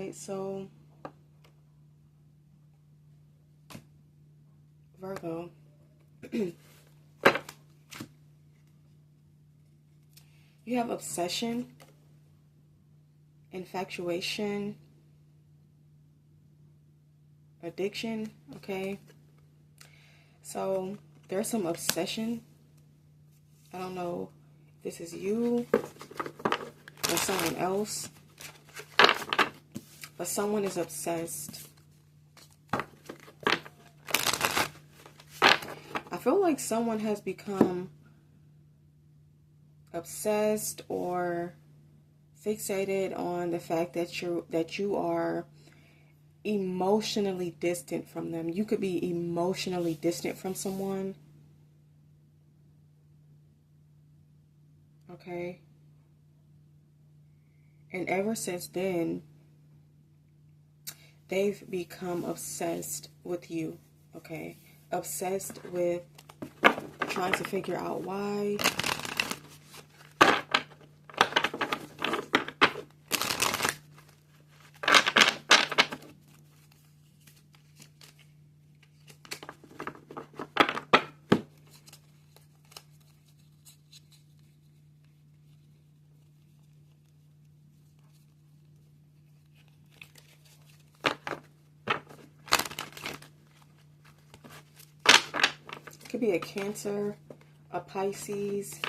Alright, so Virgo. You have obsession, infatuation, addiction, okay? So there's some obsession. I don't know if this is you or someone else, but someone is obsessed. I feel like someone has become obsessed or fixated on the fact that you are emotionally distant from them. You could be emotionally distant from someone. Okay? And ever since then, they've become obsessed with you. Okay? Obsessed with trying to figure out why. Could be a Cancer, a Pisces.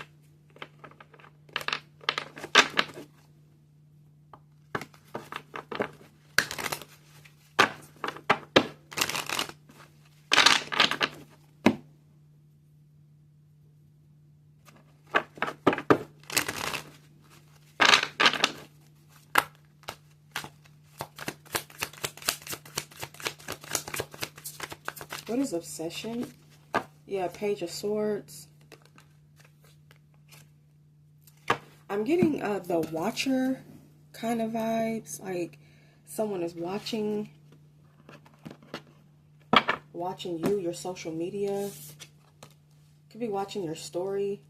What is obsession? Yeah, Page of Swords. I'm getting the watcher kind of vibes. Like someone is watching you, your social media. Could be watching your story.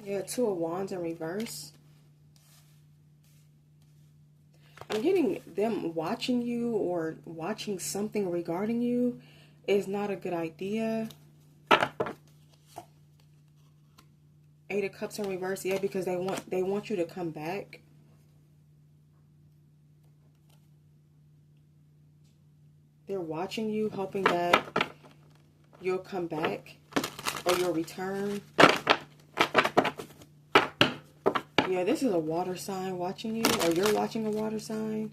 Yeah, Two of Wands in reverse. I'm getting them watching you or watching something regarding you is not a good idea. Eight of Cups in reverse, yeah, because they want you to come back. They're watching you, hoping that you'll come back or you'll return. Yeah, this is a water sign watching you, or you're watching a water sign.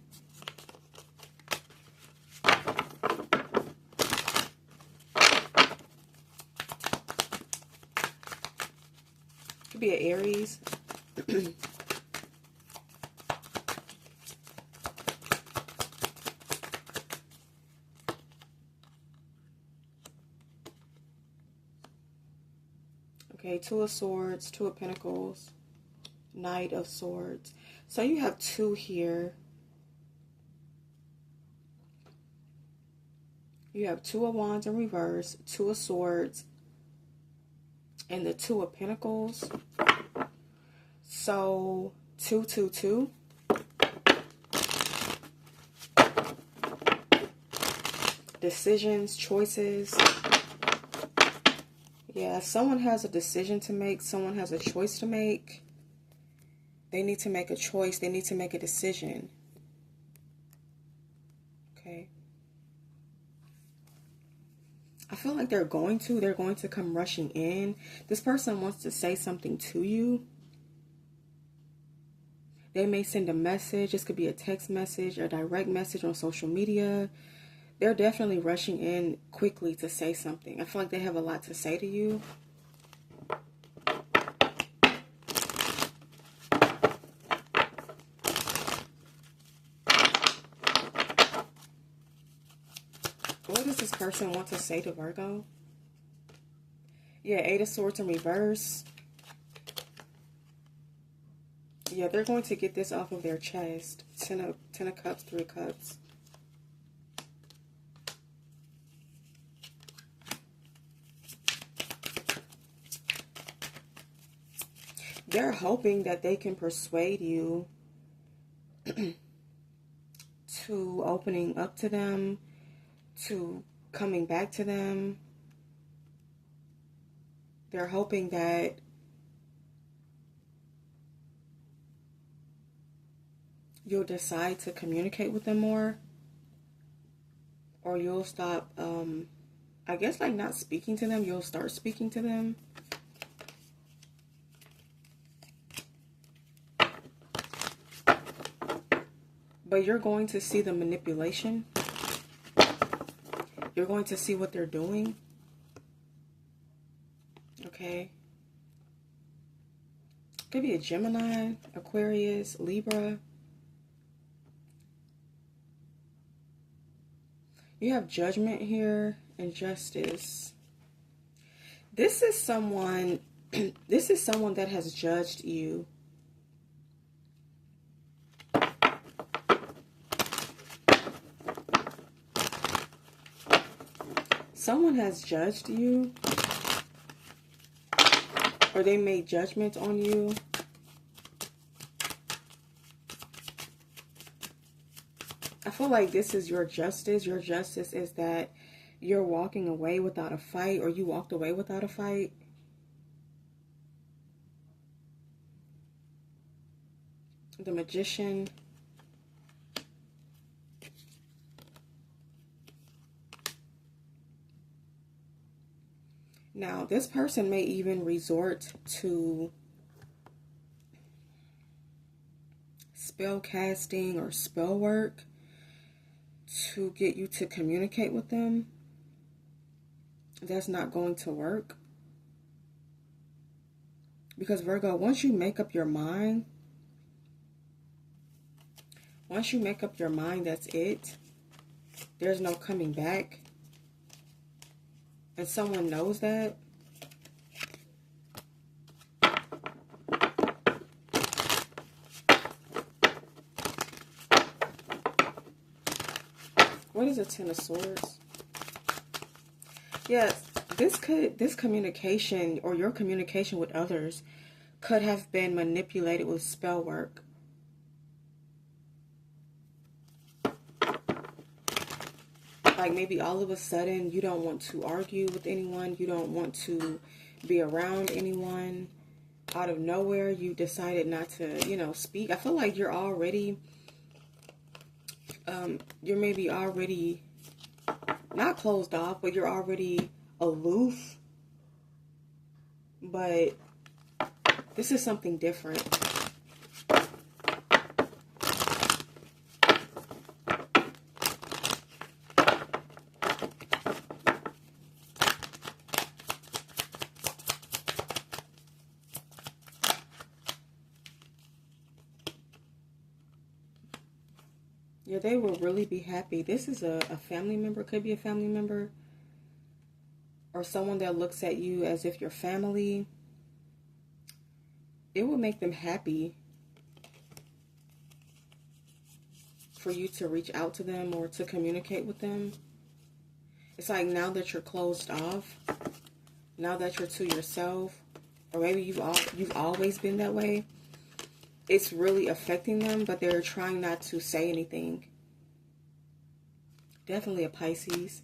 Could be an Aries. Okay, Two of Swords, Two of Pentacles, Knight of Swords. So you have two here. You have Two of Wands in reverse, Two of Swords, and the Two of Pentacles. So 222. Decisions, choices. Yeah, someone has a decision to make. Someone has a choice to make. They need to make a choice. They need to make a decision. Okay. I feel like they're going to come rushing in. This person wants to say something to you. They may send a message. This could be a text message, a direct message on social media. They're definitely rushing in quickly to say something. I feel like they have a lot to say to you. What does this person want to say to Virgo? Yeah, Eight of Swords in reverse. Yeah, they're going to get this off of their chest. Ten of Cups, 3 of Cups. They're hoping that they can persuade you to opening up to them, to coming back to them. They're hoping that you'll decide to communicate with them more, or you'll stop, I guess, like, not speaking to them. You'll start speaking to them. But you're going to see the manipulation. You're going to see what they're doing. Okay. Could be a Gemini, Aquarius, Libra. You have Judgment here and Justice. This is someone that has judged you. Someone has judged you, or they made judgments on you. I feel like this is your justice. Your justice is that you're walking away without a fight, or you walked away without a fight. The Magician. Now, this person may even resort to spell casting or spell work to get you to communicate with them. That's not going to work. Because, Virgo, once you make up your mind, that's it. There's no coming back. And someone knows that. What is a Ten of Swords? Yes, this communication, or your communication with others, could have been manipulated with spell work. Like, maybe all of a sudden you don't want to argue with anyone. You don't want to be around anyone. Out of nowhere, you decided not to, speak. I feel like you're already, you're maybe already not closed off, but you're already aloof. But this is something different. Yeah, they will really be happy. This is a family member. Could be a family member. Or someone that looks at you as if you're family. It will make them happy for you to reach out to them or to communicate with them. It's like, now that you're closed off, now that you're to yourself, or maybe you've always been that way, it's really affecting them, but they're trying not to say anything. Definitely a Pisces.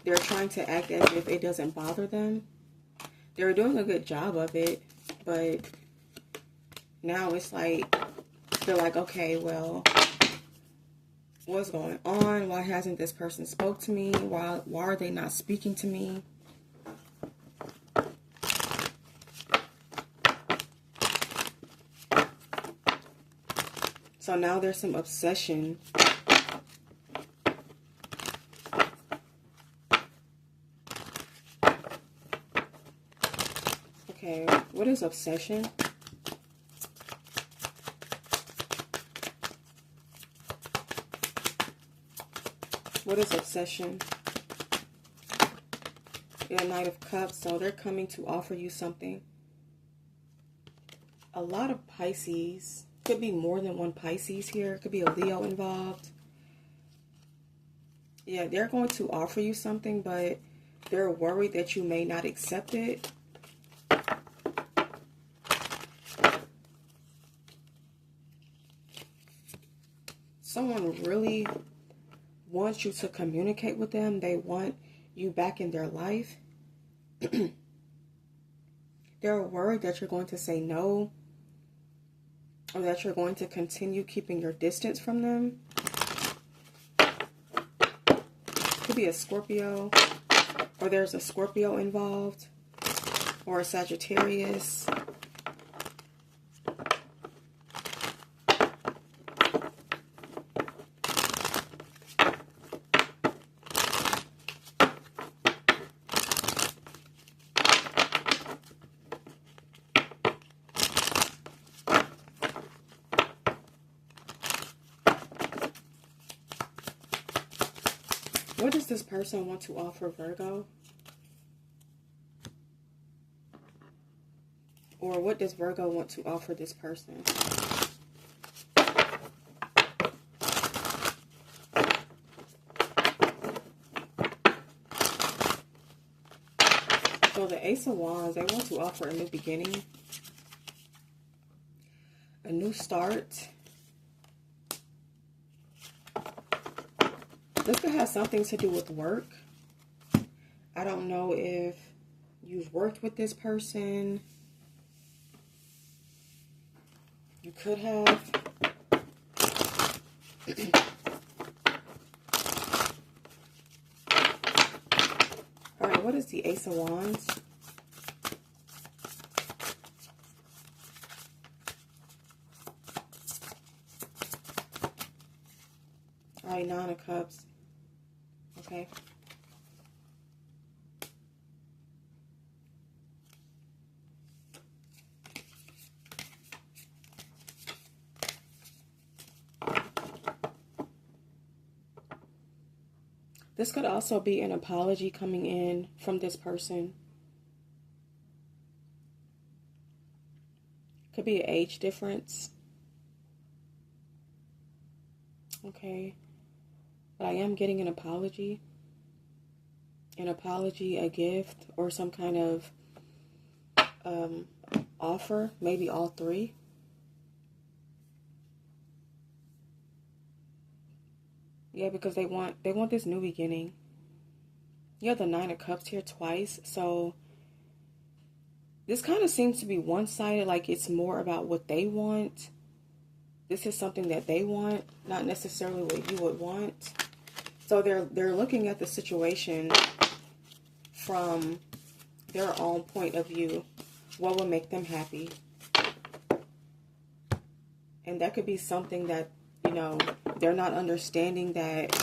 They're trying to act as if it doesn't bother them. They're doing a good job of it, but now it's like, they're like, okay, well, what's going on? Why hasn't this person spoke to me? Why are they not speaking to me? So now there's some obsession. Okay, what is obsession? What is obsession? Yeah, Knight of Cups. So they're coming to offer you something. a lot of Pisces. Could be more than one Pisces here. Could be a Leo involved. Yeah, they're going to offer you something, but they're worried that you may not accept it. Someone really wants you to communicate with them. They want you back in their life. They're worried that you're going to say no, or that you're going to continue keeping your distance from them. Could be a Scorpio, or there's a Scorpio involved, or a Sagittarius. What does this person want to offer Virgo? Or what does Virgo want to offer this person? So the Ace of Wands, they want to offer a new beginning, a new start. This could have something to do with work. I don't know if you've worked with this person. You could have. All right, what is the Ace of Wands? All right, Nine of Cups. Okay. This could also be an apology coming in from this person. Could be an age difference. Okay. But I am getting an apology. An apology, a gift, or some kind of offer. Maybe all three. Yeah, because they want this new beginning. You have the Nine of Cups here twice, so this kind of seems to be one-sided, like it's more about what they want. This is something that they want, not necessarily what you would want. So they're looking at the situation from their own point of view. What would make them happy? And that could be something that, you know, they're not understanding, that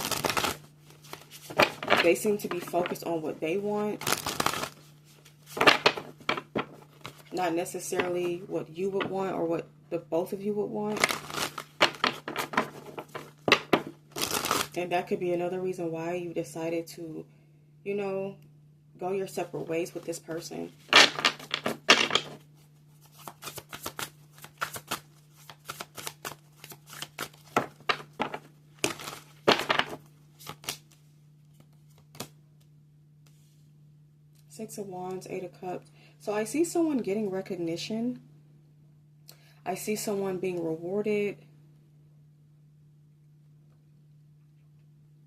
they seem to be focused on what they want, not necessarily what you would want or what the both of you would want. And that could be another reason why you decided to, you know, go your separate ways with this person. Six of Wands, Eight of Cups. So I see someone getting recognition. I see someone being rewarded.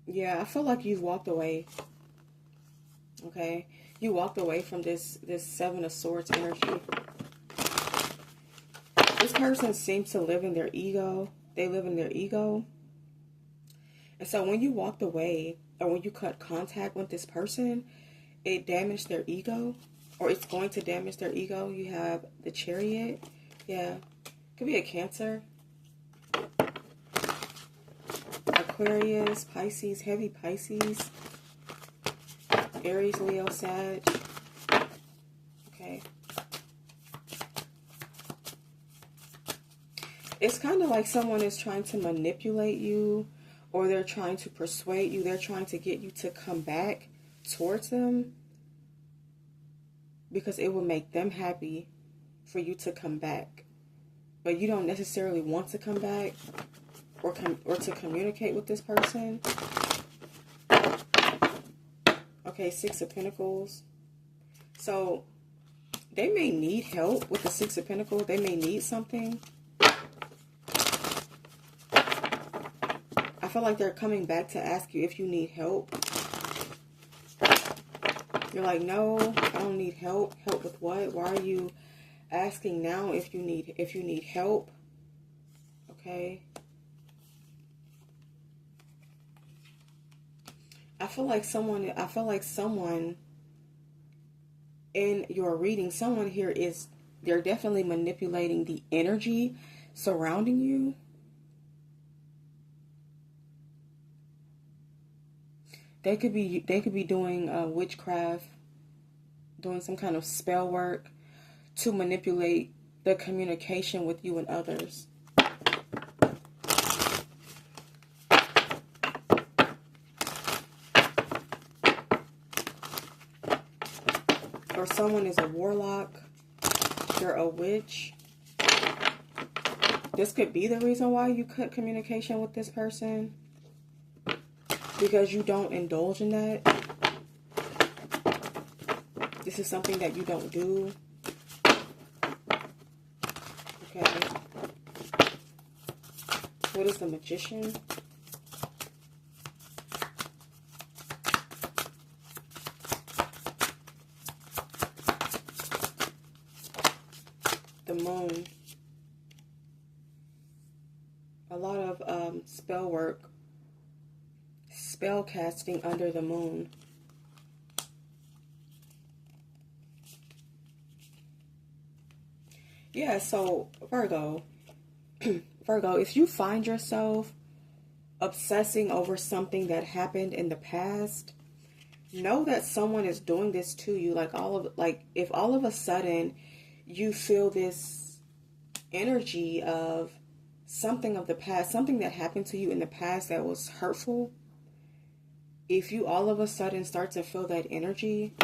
Yeah, I feel like you've walked away. Okay? You walked away from this Seven of Swords energy. This person seems to live in their ego. They live in their ego. And so when you walked away, or when you cut contact with this person, it damaged their ego, or it's going to damage their ego. You have the Chariot. Yeah. Could be a Cancer, Aquarius, Pisces, heavy Pisces, Aries, Leo, Sag. Okay. It's kind of like someone is trying to manipulate you, or they're trying to persuade you. They're trying to get you to come back towards them, because it will make them happy for you to come back. but you don't necessarily want to come back or to communicate with this person. Okay, Six of Pentacles. So they may need help with the Six of Pentacles. They may need something. I feel like they're coming back to ask you if you need help. You're like, no, I don't need help. Help with what? Why are you asking now if you need help? Okay. I feel like someone in your reading, someone here they're definitely manipulating the energy surrounding you. They could be doing witchcraft, doing some kind of spell work to manipulate the communication with you and others. Or someone is a warlock. They're a witch. This could be the reason why you cut communication with this person. Because you don't indulge in that. This is something that you don't do. Okay. What is the Magician? The Moon. A lot of spell work, spell casting under the moon. Yeah, so Virgo, Virgo, if you find yourself obsessing over something that happened in the past, know that someone is doing this to you. If all of a sudden you feel this energy of something of the past, something that happened to you in the past that was hurtful, if you all of a sudden start to feel that energy,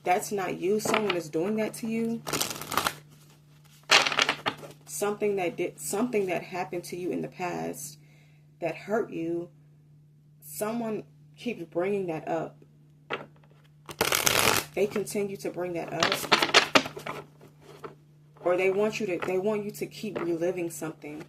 that's not you. Someone is doing that to you. Something that happened to you in the past that hurt you, someone keeps bringing that up. They continue to bring that up. Or they want you to keep reliving something.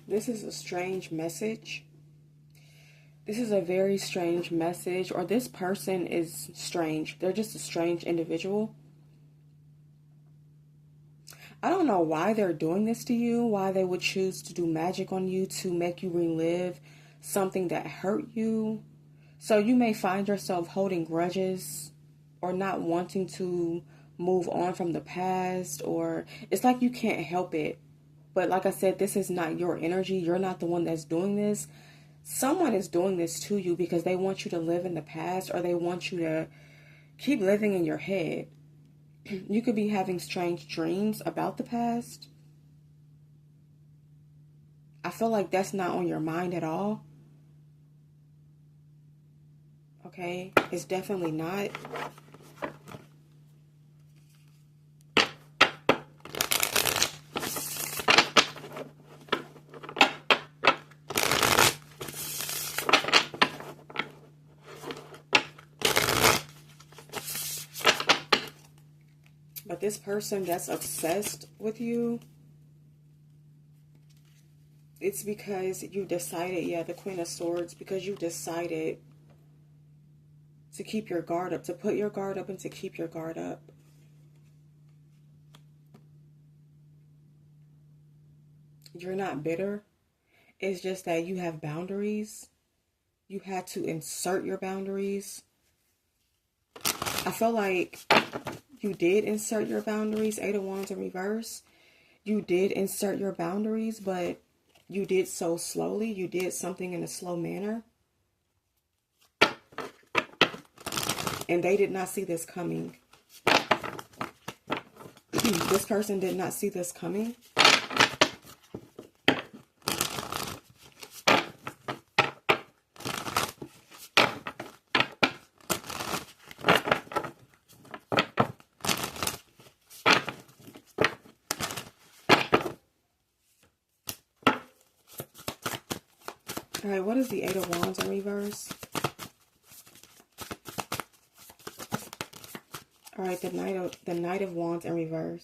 This is a strange message. This is a very strange message, or this person is strange. They're just a strange individual. I don't know why they're doing this to you, why they would choose to do magic on you to make you relive something that hurt you. So you may find yourself holding grudges or not wanting to move on from the past, or it's like you can't help it. But like I said, this is not your energy. You're not the one that's doing this. Someone is doing this to you because they want you to live in the past, or they want you to keep living in your head. You could be having strange dreams about the past. I feel like that's not on your mind at all. Okay? It's definitely not. But this person that's obsessed with you, it's because you decided, yeah, the Queen of Swords, because you decided to keep your guard up, to put your guard up and to keep your guard up. You're not bitter. It's just that you have boundaries. You had to insert your boundaries. I feel like you did insert your boundaries. 8 of Wands in reverse. You did insert your boundaries, but you did so slowly. You did something in a slow manner. And they did not see this coming. This person did not see this coming. All right, what is the Eight of Wands in reverse? All right, the Knight of Wands in reverse.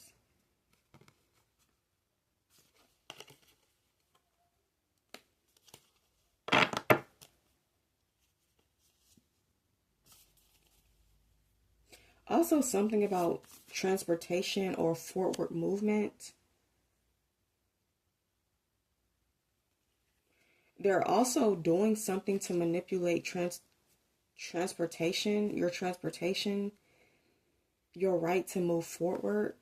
Also, something about transportation or forward movement. They're also doing something to manipulate transportation, your right to move forward.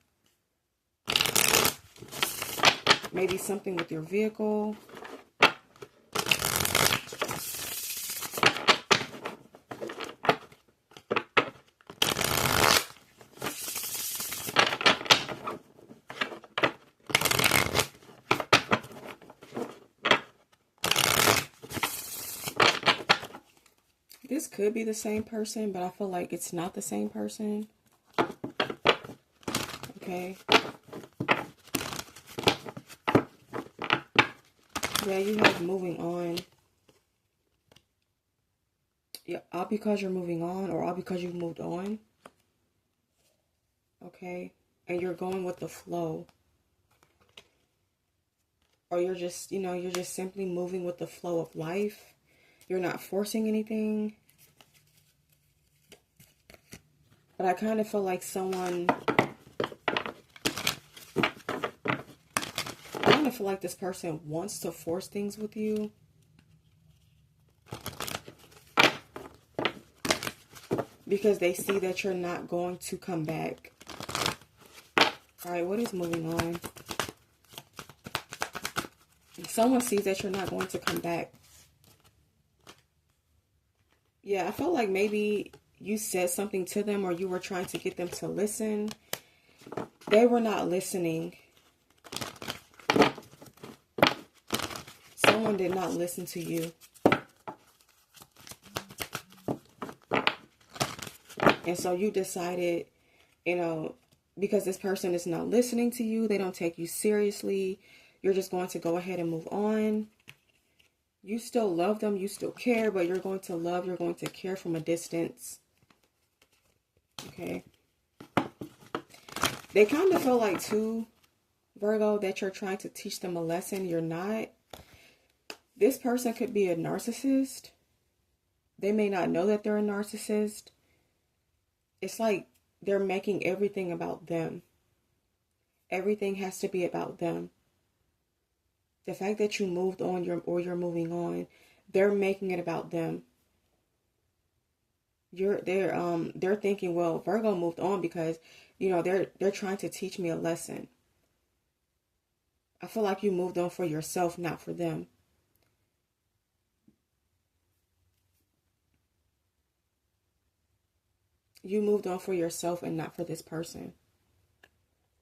Maybe something with your vehicle. This could be the same person, but I feel like it's not the same person. Okay. Yeah, you have moving on. Yeah, all because you're moving on, or all because you've moved on. Okay. And you're going with the flow. Or you're just, you're just simply moving with the flow of life. You're not forcing anything. But I kind of feel like this person wants to force things with you. Because they see that you're not going to come back. All right, what is moving on? Someone sees that you're not going to come back. Yeah, I feel like maybe you said something to them, or you were trying to get them to listen. They were not listening. Someone did not listen to you. And so you decided, because this person is not listening to you, they don't take you seriously, you're just going to go ahead and move on. You still love them, you still care, but you're going to care from a distance. Okay. They kind of feel like, too, Virgo, that you're trying to teach them a lesson. You're not. This person could be a narcissist. They may not know that they're a narcissist. It's like they're making everything about them. Everything has to be about them. The fact that you moved on, you're moving on, they're making it about them. They're thinking, well, Virgo moved on because, they're trying to teach me a lesson. I feel like you moved on for yourself, not for them. You moved on for yourself and not for this person.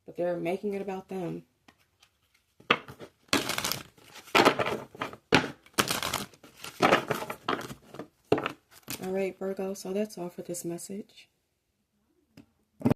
But they're making it about them. All right, Virgo, so that's all for this message.